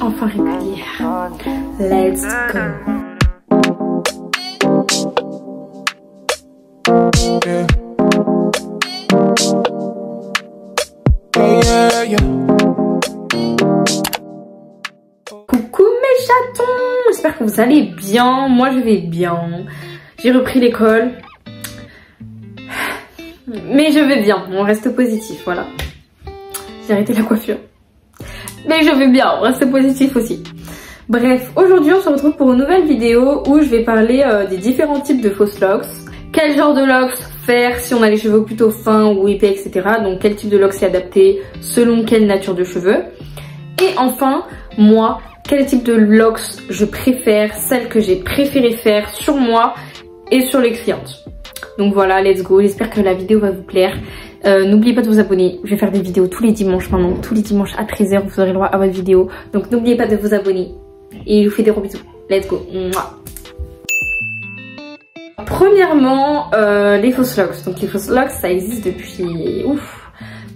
enfin régulière. Let's go. Yeah. Yeah, yeah. Coucou mes chatons, j'espère que vous allez bien. Moi je vais bien. J'ai repris l'école. Mais je vais bien, on reste positif, voilà. J'ai arrêté la coiffure. Mais je vais bien, on reste positif aussi. Bref, aujourd'hui on se retrouve pour une nouvelle vidéo où je vais parler des différents types de fausses locks. Quel genre de locks faire si on a les cheveux plutôt fins ou épais, etc. Donc quel type de locks est adapté selon quelle nature de cheveux. Et enfin, moi, quel type de locks je préfère, celles que j'ai préféré faire sur moi et sur les clientes. Donc voilà, let's go, j'espère que la vidéo va vous plaire. N'oubliez pas de vous abonner, je vais faire des vidéos tous les dimanches maintenant, tous les dimanches à 13 h vous aurez le droit à votre vidéo. Donc n'oubliez pas de vous abonner et je vous fais des gros bisous. Let's go. Mouah. Premièrement, les fausses locks. Donc les fausses locks, ça existe depuis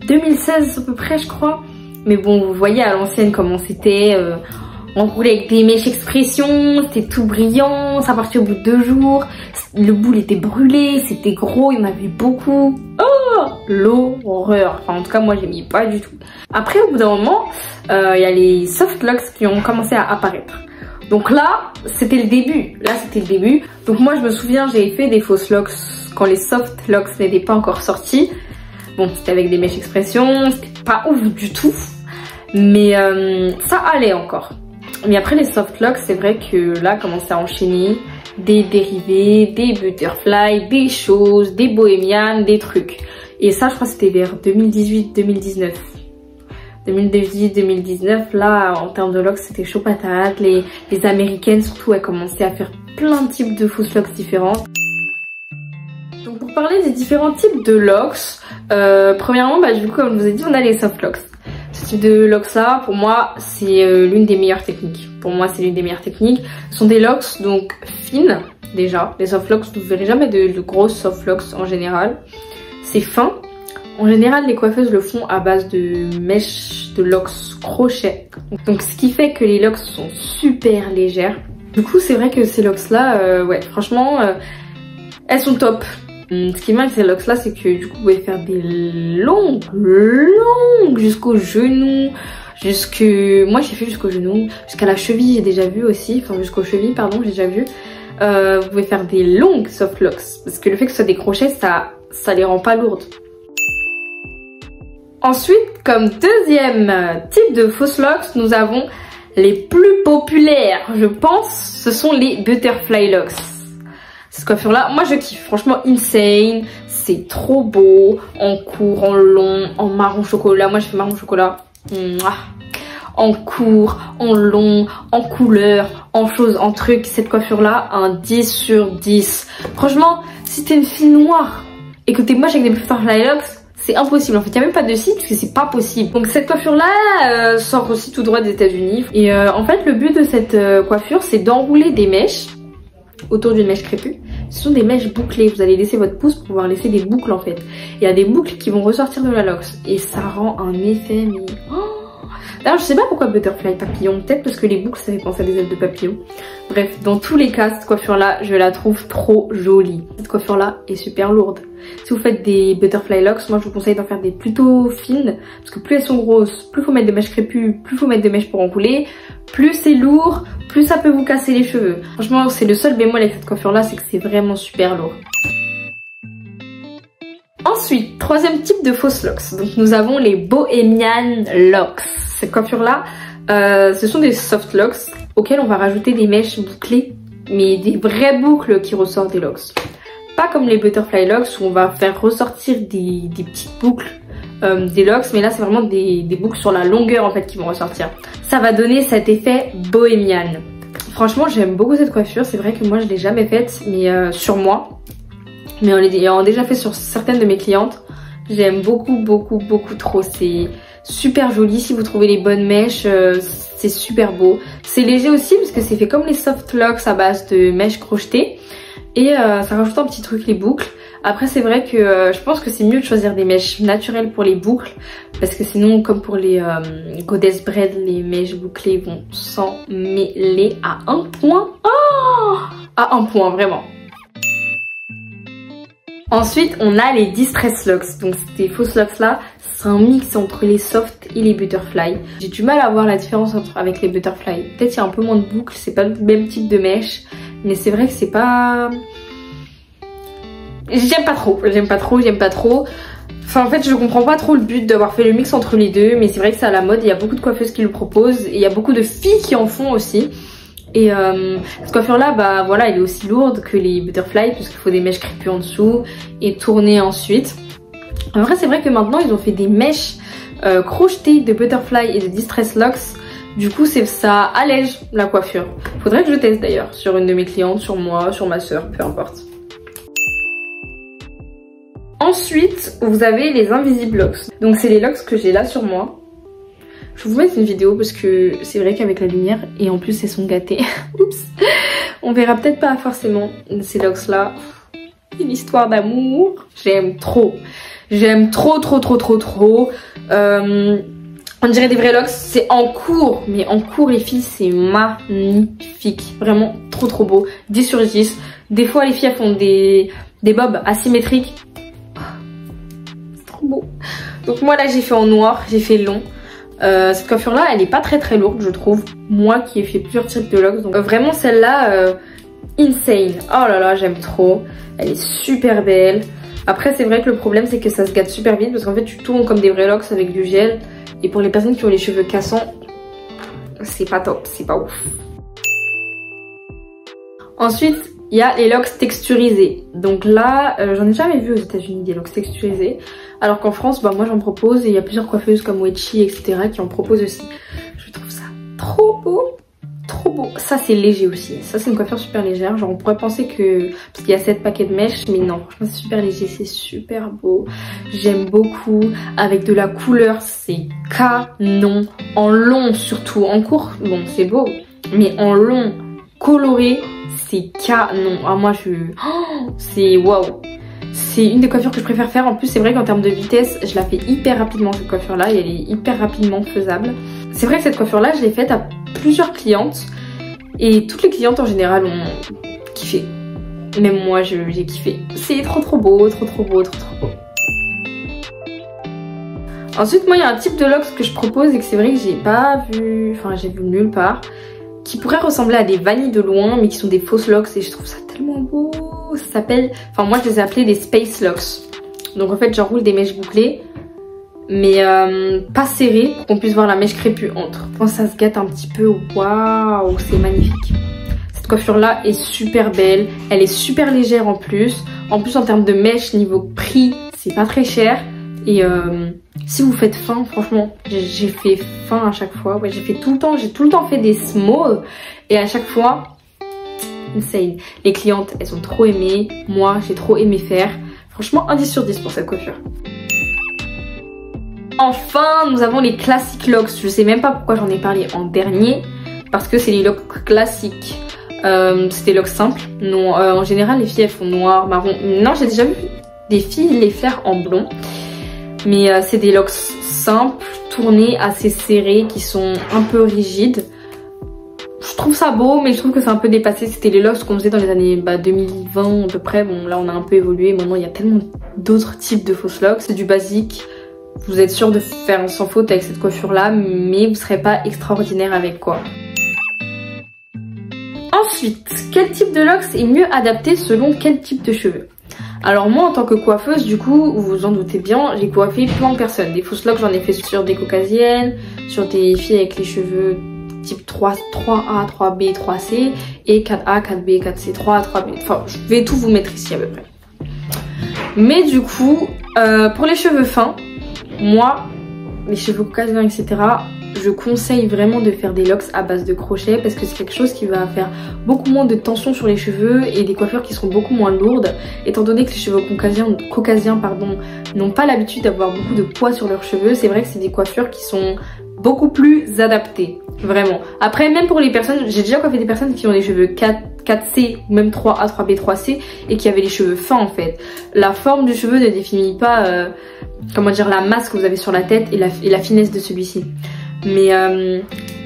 2016 à peu près, je crois. Mais bon, vous voyez à l'ancienne comment c'était. On roulait avec des mèches expression, c'était tout brillant, ça partait au bout de 2 jours. Le boule était brûlé, c'était gros, il y en avait beaucoup. Oh, l'horreur. Enfin, en tout cas, moi, j'aimais pas du tout. Après, au bout d'un moment, il y a les soft locks qui ont commencé à apparaître. Donc là, c'était le début. Là, c'était le début. Donc moi, je me souviens, j'avais fait des fausses locks quand les soft locks n'étaient pas encore sortis. Bon, c'était avec des mèches expression, c'était pas ouf du tout. Mais ça allait encore. Mais après les soft locks, c'est vrai que là, commençait à enchaîner des dérivés, des butterfly, des choses, des bohémianes, des trucs. Et ça, je crois que c'était vers 2018-2019. 2018-2019, là, en termes de locks, c'était chaud patate. Les américaines, surtout, elles commençaient à faire plein de types de fausses locks différents. Donc, pour parler des différents types de locks, premièrement, du coup, comme je vous ai dit, on a les soft locks. Ce type de locks là, pour moi, c'est l'une des meilleures techniques. Pour moi, c'est l'une des meilleures techniques. Ce sont des locks donc fines déjà. Les soft locks, vous ne verrez jamais de grosses soft locks en général. C'est fin. En général, les coiffeuses le font à base de mèches de locks crochet. Donc ce qui fait que les locks sont super légères. Du coup, c'est vrai que ces locks là, ouais, franchement, elles sont top. Ce qui est bien avec ces locks là, c'est que du coup vous pouvez faire des longues jusqu'au genou, moi j'ai fait jusqu'au genou, jusqu'à la cheville j'ai déjà vu aussi, enfin jusqu'aux chevilles pardon j'ai déjà vu. Vous pouvez faire des longues soft locks parce que le fait que ce soit des crochets ça les rend pas lourdes. Ensuite, comme deuxième type de fausses locks, nous avons les plus populaires, je pense, ce sont les butterfly locks. Cette coiffure là, moi je kiffe, franchement insane, c'est trop beau, en court, en long, en marron chocolat, moi je fais marron chocolat, en court, en long, en couleur, en chose, en truc, cette coiffure là, un 10 sur 10. Franchement, si t'es une fille noire et que t'es moche avec des butterfly locks, c'est impossible, en fait il n'y a même pas de site parce que c'est pas possible. Donc cette coiffure là sort aussi tout droit des États-Unis. Et en fait le but de cette coiffure c'est d'enrouler des mèches autour d'une mèche crépue. Ce sont des mèches bouclées, vous allez laisser votre pouce pour pouvoir laisser des boucles en fait. Il y a des boucles qui vont ressortir de la locks et ça rend un effet mais... D'ailleurs je sais pas pourquoi butterfly papillon, peut-être parce que les boucles ça fait penser à des ailes de papillon. Bref, dans tous les cas cette coiffure là je la trouve trop jolie. Cette coiffure là est super lourde. Si vous faites des butterfly locks, moi je vous conseille d'en faire des plutôt fines, parce que plus elles sont grosses, plus faut mettre des mèches crépues, plus faut mettre des mèches pour enrouler, plus c'est lourd, plus ça peut vous casser les cheveux. Franchement c'est le seul bémol avec cette coiffure là, c'est que c'est vraiment super lourd. Ensuite, troisième type de fausses locks, donc nous avons les bohémian locks. Cette coiffure là, ce sont des soft locks auxquels on va rajouter des mèches bouclées, mais des vraies boucles qui ressortent des locks. Pas comme les butterfly locks où on va faire ressortir des petites boucles des locks, mais là c'est vraiment des boucles sur la longueur en fait qui vont ressortir. Ça va donner cet effet bohémian. Franchement j'aime beaucoup cette coiffure, c'est vrai que moi je l'ai jamais faite mais sur moi, mais on l'a déjà fait sur certaines de mes clientes. J'aime beaucoup trop, c'est super joli. Si vous trouvez les bonnes mèches, c'est super beau. C'est léger aussi parce que c'est fait comme les soft locks à base de mèches crochetées. Et ça rajoute un petit truc, les boucles. Après c'est vrai que je pense que c'est mieux de choisir des mèches naturelles pour les boucles, parce que sinon comme pour les goddess braid, les mèches bouclées vont s'en mêler à un point. Oh, à un point vraiment. Ensuite on a les distress locks, donc ces fausses locks là, c'est un mix entre les soft et les butterfly. J'ai du mal à voir la différence avec les butterfly. Peut-être il y a un peu moins de boucles, c'est pas le même type de mèche, mais c'est vrai que c'est pas... J'aime pas trop. Enfin en fait je comprends pas trop le but d'avoir fait le mix entre les deux, mais c'est vrai que c'est à la mode, il y a beaucoup de coiffeuses qui le proposent, et il y a beaucoup de filles qui en font aussi. Et cette coiffure là, bah voilà, elle est aussi lourde que les butterfly, puisqu'il faut des mèches crépues en dessous et tourner ensuite. En vrai c'est vrai que maintenant ils ont fait des mèches crochetées de butterfly et de distress locks. Du coup ça allège la coiffure. Faudrait que je teste d'ailleurs sur une de mes clientes, sur moi, sur ma soeur, peu importe. Ensuite vous avez les invisible locks. Donc c'est les locks que j'ai là sur moi. Je vais vous mettre une vidéo parce que c'est vrai qu'avec la lumière, et en plus elles sont gâtées, oups, on verra peut-être pas forcément ces locks là. Une histoire d'amour, j'aime trop. J'aime trop. On dirait des vrais locks, c'est en cours, mais en cours les filles c'est magnifique. Vraiment trop beau, 10 sur 10. Des fois les filles elles font des bobs asymétriques. C'est trop beau. Donc moi là j'ai fait en noir, j'ai fait long. Cette coiffure là elle est pas très lourde je trouve, moi qui ai fait plusieurs types de locks, donc vraiment celle là insane. Oh là là j'aime trop, elle est super belle. Après c'est vrai que le problème c'est que ça se gâte super vite, parce qu'en fait tu tournes comme des vrais locks avec du gel, et pour les personnes qui ont les cheveux cassants c'est pas top, c'est pas ouf. Ensuite il y a les locks texturisés. Donc là, j'en ai jamais vu aux États-Unis des locks texturisés. Alors qu'en France, bah moi j'en propose, et il y a plusieurs coiffeuses comme Wetchy, etc. qui en proposent aussi. Je trouve ça trop beau. Ça c'est léger aussi. Ça c'est une coiffure super légère. Genre on pourrait penser que... parce qu'il y a 7 paquets de mèches, mais non, franchement c'est super léger, c'est super beau. J'aime beaucoup. Avec de la couleur, c'est canon. En long surtout. En court, bon c'est beau. Mais en long, coloré, c'est canon. Ah moi je... Oh, c'est waouh. C'est une des coiffures que je préfère faire. En plus c'est vrai qu'en termes de vitesse je la fais hyper rapidement cette coiffure là, et elle est hyper rapidement faisable. C'est vrai que cette coiffure là je l'ai faite à plusieurs clientes, et toutes les clientes en général ont kiffé. Même moi j'ai kiffé. C'est trop beau. Ensuite moi il y a un type de locks que je propose et que c'est vrai que j'ai pas vu, enfin j'ai vu nulle part, qui pourrait ressembler à des vanilles de loin mais qui sont des fausses locks, et je trouve ça tellement beau. Ça s'appelle, enfin moi je les ai appelés des space locks. Donc en fait j'enroule des mèches bouclées mais pas serrées pour qu'on puisse voir la mèche crépue entre. Quand ça se gâte un petit peu, waouh, c'est magnifique. Cette coiffure là est super belle, elle est super légère en plus. En plus en termes de mèche, niveau prix, c'est pas très cher. Et si vous faites fin, franchement, j'ai fait fin à chaque fois. Ouais, j'ai tout le temps fait des small, et à chaque fois, insane. Les clientes, elles ont trop aimé. Moi, j'ai trop aimé faire. Franchement, un 10 sur 10 pour cette coiffure. Enfin, nous avons les classic locks. Je sais même pas pourquoi j'en ai parlé en dernier, parce que c'est les locks classiques. C'est des locks simples. Non, en général, les filles, elles font noir, marron. Non, j'ai déjà vu des filles les faire en blond. Mais c'est des locks simples, tournés, assez serrés, qui sont un peu rigides. Je trouve ça beau, mais je trouve que c'est un peu dépassé. C'était les locks qu'on faisait dans les années 2020 à peu près. Bon là on a un peu évolué, maintenant il y a tellement d'autres types de fausses locks. C'est du basique, vous êtes sûr de faire sans faute avec cette coiffure là, mais vous serez pas extraordinaire avec quoi. Ensuite, quel type de locks est mieux adapté selon quel type de cheveux? Alors moi en tant que coiffeuse, du coup, vous vous en doutez bien, j'ai coiffé plein de personnes. Des fausses locks j'en ai fait sur des caucasiennes, sur des filles avec les cheveux type 3A, 3B, 3C, et 4A, 4B, 4C, 3A, 3B. Enfin, je vais tout vous mettre ici à peu près. Mais du coup, pour les cheveux fins, moi, les cheveux caucasiens, etc., je conseille vraiment de faire des locks à base de crochet, parce que c'est quelque chose qui va faire beaucoup moins de tension sur les cheveux, et des coiffures qui seront beaucoup moins lourdes, étant donné que les cheveux caucasiens n'ont pas l'habitude d'avoir beaucoup de poids sur leurs cheveux. C'est vrai que c'est des coiffures qui sont beaucoup plus adaptées, vraiment. Après, même pour les personnes, j'ai déjà coiffé des personnes qui ont des cheveux 4C ou même 3A, 3B, 3C et qui avaient les cheveux fins en fait. La forme du cheveu ne définit pas comment dire, la masse que vous avez sur la tête et la finesse de celui-ci. Mais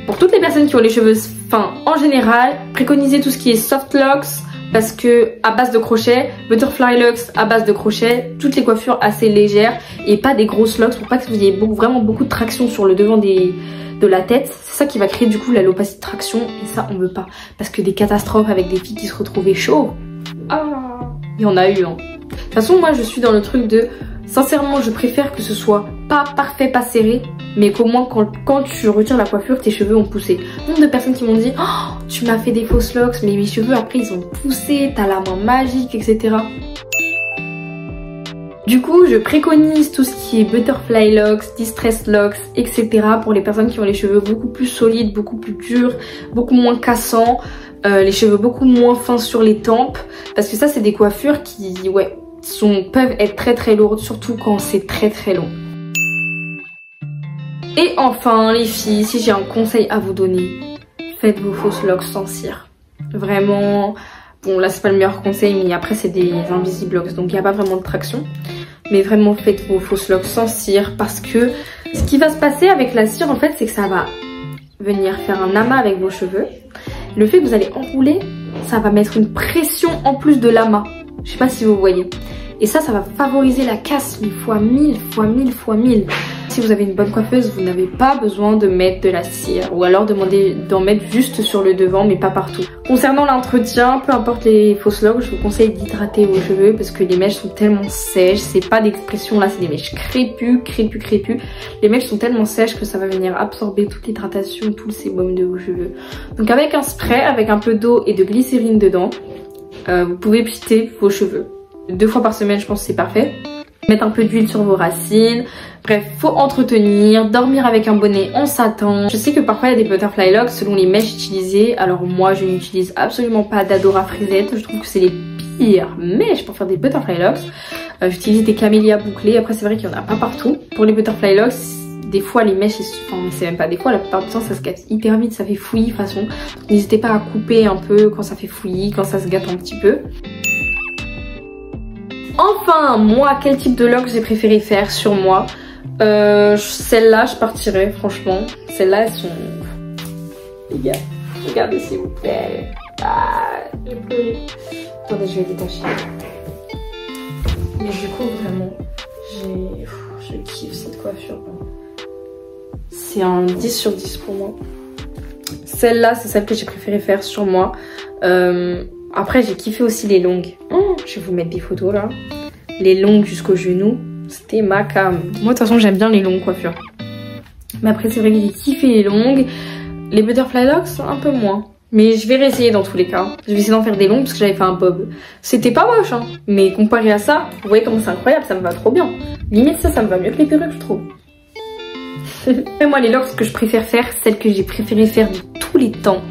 pour toutes les personnes qui ont les cheveux fins en général, préconisez tout ce qui est soft locks parce que à base de crochet, butterfly locks à base de crochet, toutes les coiffures assez légères et pas des grosses locks pour pas que vous ayez vraiment beaucoup de traction sur le devant de la tête. C'est ça qui va créer du coup l'alopécie de traction et ça on veut pas parce que des catastrophes avec des filles qui se retrouvaient chauves, il y en a eu hein. De toute façon moi je suis dans le truc de sincèrement je préfère que ce soit pas parfait, pas serré, mais qu'au moins quand tu retires la coiffure tes cheveux ont poussé. Nombre de personnes qui m'ont dit oh, tu m'as fait des fausses locks mais mes cheveux après ils ont poussé, t'as la main magique etc. Du coup, je préconise tout ce qui est butterfly locks, distress locks, etc. pour les personnes qui ont les cheveux beaucoup plus solides, beaucoup plus durs, beaucoup moins cassants, les cheveux beaucoup moins fins sur les tempes. Parce que ça, c'est des coiffures qui, peuvent être très très lourdes, surtout quand c'est très très long. Et enfin, les filles, si j'ai un conseil à vous donner, faites vos fausses locks sans cire. Vraiment, bon là c'est pas le meilleur conseil, mais après c'est des invisible locks, donc il n'y a pas vraiment de traction. Mais vraiment faites vos fausses locks sans cire parce que ce qui va se passer avec la cire en fait c'est que ça va venir faire un amas avec vos cheveux. Le fait que vous allez enrouler, ça va mettre une pression en plus de l'amas. Je sais pas si vous voyez. Et ça va favoriser la casse, mais fois 1000, fois 1000, fois 1000. Si vous avez une bonne coiffeuse, vous n'avez pas besoin de mettre de la cire. Ou alors demandez d'en mettre juste sur le devant, mais pas partout. Concernant l'entretien, peu importe les fausses locks, je vous conseille d'hydrater vos cheveux parce que les mèches sont tellement sèches. C'est pas d'expression là, c'est des mèches crépues. Les mèches sont tellement sèches que ça va venir absorber toute l'hydratation, tout le sébum de vos cheveux. Donc avec un spray, avec un peu d'eau et de glycérine dedans, vous pouvez piter vos cheveux. 2 fois par semaine, je pense que c'est parfait. Mettre un peu d'huile sur vos racines. Bref, faut entretenir, dormir avec un bonnet en satin. Je sais que parfois il y a des butterfly locks selon les mèches utilisées. Alors moi, je n'utilise absolument pas d'Adora frisette. Je trouve que c'est les pires mèches pour faire des butterfly locks. J'utilise des camélias bouclées. Après, c'est vrai qu'il n'y en a pas partout. Pour les butterfly locks, des fois les mèches, enfin c'est même pas des fois, la plupart du temps ça se gâte hyper vite, ça fait fouillis de toute façon. N'hésitez pas à couper un peu quand ça fait fouillis, quand ça se gâte un petit peu. Enfin, moi, quel type de locks j'ai préféré faire sur moi? Celles-là, je partirais, franchement. Celles-là, elles sont... Les gars, regardez s'il vous plaît. J'ai pleuré. Attendez, je vais détacher. Mais du coup, vraiment, je kiffe cette coiffure. C'est un 10 sur 10 pour moi. Celle-là, c'est celle que j'ai préféré faire sur moi. Après, j'ai kiffé aussi les longues. Je vais vous mettre des photos là. Les longues jusqu'au genou, c'était ma cam. Moi, de toute façon, j'aime bien les longues coiffures. Mais après, c'est vrai que j'ai kiffé les longues. Les butterfly locks, un peu moins. Mais je vais réessayer dans tous les cas. Je vais essayer d'en faire des longues parce que j'avais fait un bob. C'était pas moche, hein. Mais comparé à ça, vous voyez comment c'est incroyable, ça me va trop bien. Limite ça me va mieux que les perruques, je trouve. Et moi, les locks que je préfère faire, celles que j'ai préféré faire de tous les temps,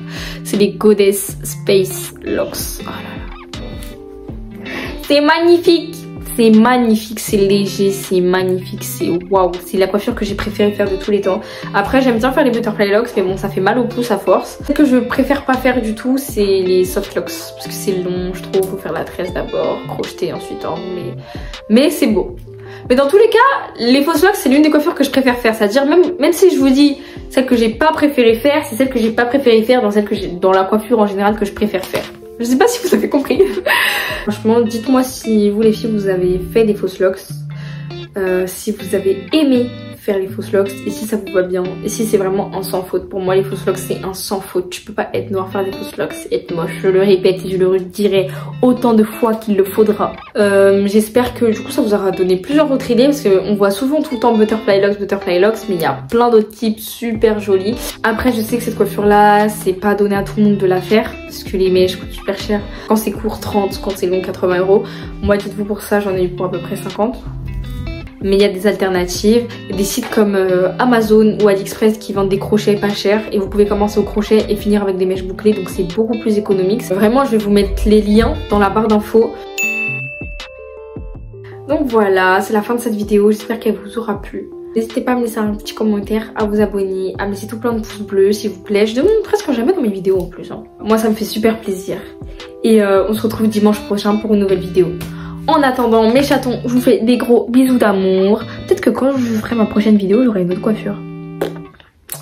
c'est les Goddess Space Locks. Oh là là. C'est magnifique. C'est magnifique, c'est léger, c'est magnifique, c'est waouh. C'est la coiffure que j'ai préféré faire de tous les temps. Après, j'aime bien faire les butterfly locks, mais bon, ça fait mal au pouce à force. Ce que je préfère pas faire du tout, c'est les soft locks. Parce que c'est long, je trouve, faut faire la tresse d'abord, crocheter, ensuite enrouler. Mais c'est beau. Mais dans tous les cas, les fausses locks, c'est l'une des coiffures que je préfère faire. C'est-à-dire, même si je vous dis celle que j'ai pas préféré faire, c'est celle que j'ai pas préféré faire dans la coiffure en général que je préfère faire. Je sais pas si vous avez compris. Franchement, dites-moi si vous les filles, vous avez fait des fausses locks. Si vous avez aimé faire les fausses locks et si ça vous va bien. Et si c'est vraiment un sans faute. Pour moi, les fausses locks, c'est un sans faute. Tu peux pas être noir, faire des fausses locks, c'est être moche. Je le répète et je le redirai autant de fois qu'il le faudra. J'espère que du coup, ça vous aura donné plusieurs autres idées parce qu'on voit souvent tout le temps butterfly locks, mais il y a plein d'autres types super jolis. Après, je sais que cette coiffure-là, c'est pas donné à tout le monde de la faire parce que les mèches coûtent super cher. Quand c'est court, 30, quand c'est long, 80 €. Moi, dites-vous pour ça, j'en ai eu pour à peu près 50. Mais il y a des alternatives, il y a des sites comme Amazon ou AliExpress qui vendent des crochets pas chers et vous pouvez commencer au crochet et finir avec des mèches bouclées, donc c'est beaucoup plus économique. Vraiment, je vais vous mettre les liens dans la barre d'infos. Donc voilà, c'est la fin de cette vidéo, j'espère qu'elle vous aura plu. N'hésitez pas à me laisser un petit commentaire, à vous abonner, à me laisser tout plein de pouces bleus s'il vous plaît. Je demande presque jamais dans mes vidéos en plus. Hein. Moi ça me fait super plaisir. Et on se retrouve dimanche prochain pour une nouvelle vidéo. En attendant mes chatons, je vous fais des gros bisous d'amour. Peut-être que quand je ferai ma prochaine vidéo, j'aurai une autre coiffure.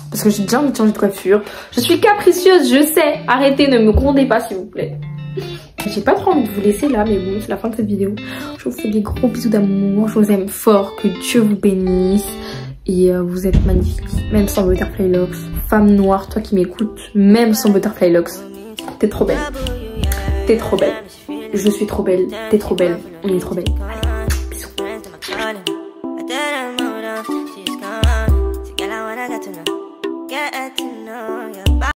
Parce que j'ai déjà envie de changer de coiffure. Je suis capricieuse, je sais. Arrêtez, ne me grondez pas s'il vous plaît. J'ai pas trop envie de vous laisser là, mais bon, c'est la fin de cette vidéo. Je vous fais des gros bisous d'amour. Je vous aime fort, que Dieu vous bénisse. Et vous êtes magnifiques, même sans Butterfly Locks. Femme noire, toi qui m'écoutes, même sans Butterfly Locks. T'es trop belle. T'es trop belle. Je suis trop belle. T'es trop belle. On est trop belle. Allez, bisous.